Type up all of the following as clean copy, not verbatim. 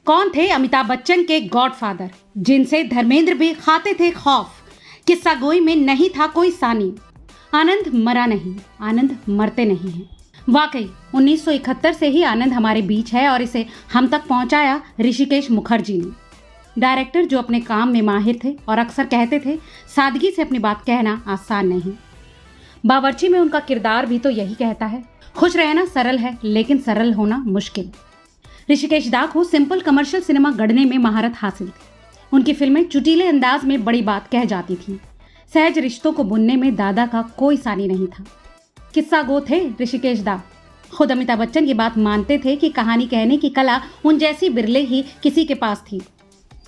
कौन थे अमिताभ बच्चन के गॉडफादर, जिनसे धर्मेंद्र भी खाते थे खौफ। किस्सा गोई में नहीं था कोई सानी। आनंद मरा नहीं, आनंद मरते नहीं है। वाकई 1971 से ही आनंद हमारे बीच है और इसे हम तक पहुंचाया ऋषिकेश मुखर्जी ने। डायरेक्टर जो अपने काम में माहिर थे और अक्सर कहते थे सादगी से अपनी बात कहना आसान नहीं। बावर्ची में उनका किरदार भी तो यही कहता है, खुश रहना सरल है लेकिन सरल होना मुश्किल। ऋषिकेश दा को सिंपल कमर्शियल सिनेमा गढ़ने में महारत हासिल थी। उनकी फिल्में चुटीले अंदाज में बड़ी बात कह जाती थीं। सहज रिश्तों को बुनने में दादा का कोई सानी नहीं था। किस्सा गो थे ऋषिकेश दा। खुद अमिताभ बच्चन ये बात मानते थे कि कहानी कहने की कला उन जैसी बिरले ही किसी के पास थी।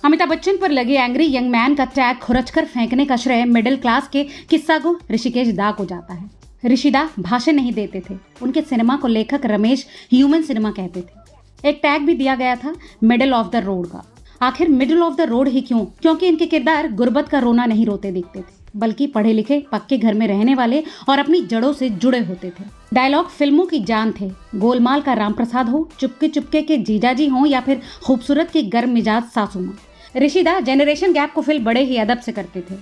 अमिताभ बच्चन पर लगे एंग्री यंग मैन का टैग खुरचकर फेंकने का श्रेय मिडिल क्लास के किस्सा गो ऋषिकेश दा को जाता है। ऋषिदा भाषण नहीं देते थे। उनके सिनेमा को लेखक रमेश ह्यूमन सिनेमा कहते थे। एक टैग भी दिया गया था मिडिल ऑफ द रोड का। आखिर मिडिल ऑफ द रोड ही क्यों? क्योंकि इनके किरदार गुर्बत का रोना नहीं रोते दिखते थे, बल्कि पढ़े लिखे पक्के घर में रहने वाले और अपनी जड़ों से जुड़े होते थे। डायलॉग फिल्मों की जान थे। गोलमाल का राम प्रसाद हो, चुपके चुपके के जीजाजी हो या फिर खूबसूरत की गर्म मिजाज सासू माँ, ऋषिदा जनरेशन गैप को फिल बड़े ही अदब से करते थे।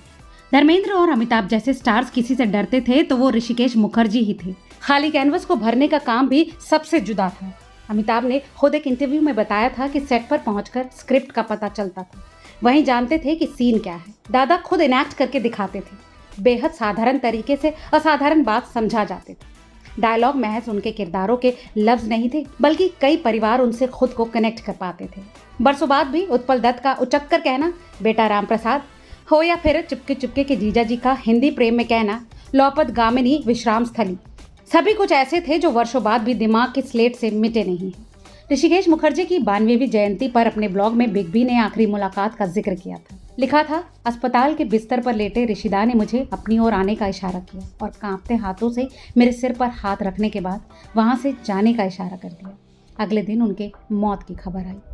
धर्मेंद्र और अमिताभ जैसे स्टार्स किसी से डरते थे तो वो ऋषिकेश मुखर्जी ही थे। खाली कैनवस को भरने का काम भी सबसे जुदा था। अमिताभ ने खुद एक इंटरव्यू में बताया था कि सेट पर पहुंचकर स्क्रिप्ट का पता चलता था, वहीं जानते थे कि सीन क्या है। दादा खुद इनैक्ट करके दिखाते थे। बेहद साधारण तरीके से असाधारण बात समझा जाते थे। डायलॉग महज उनके किरदारों के लफ्ज नहीं थे, बल्कि कई परिवार उनसे खुद को कनेक्ट कर पाते थे। बरसों बाद भी उत्पल दत्त का उचक्कर कहना बेटा राम प्रसाद हो या फिर चुपके चुपके के जीजा जी का हिंदी प्रेम में कहना लौपत गामिनी विश्राम स्थली, सभी कुछ ऐसे थे जो वर्षों बाद भी दिमाग की स्लेट से मिटे नहीं हैं। ऋषिकेश मुखर्जी की 92वीं जयंती पर अपने ब्लॉग में बिग बी ने आखिरी मुलाकात का जिक्र किया था। लिखा था, अस्पताल के बिस्तर पर लेटे ऋषिदा ने मुझे अपनी ओर आने का इशारा किया और कांपते हाथों से मेरे सिर पर हाथ रखने के बाद वहां से जाने का इशारा कर दिया। अगले दिन उनके मौत की खबर आई।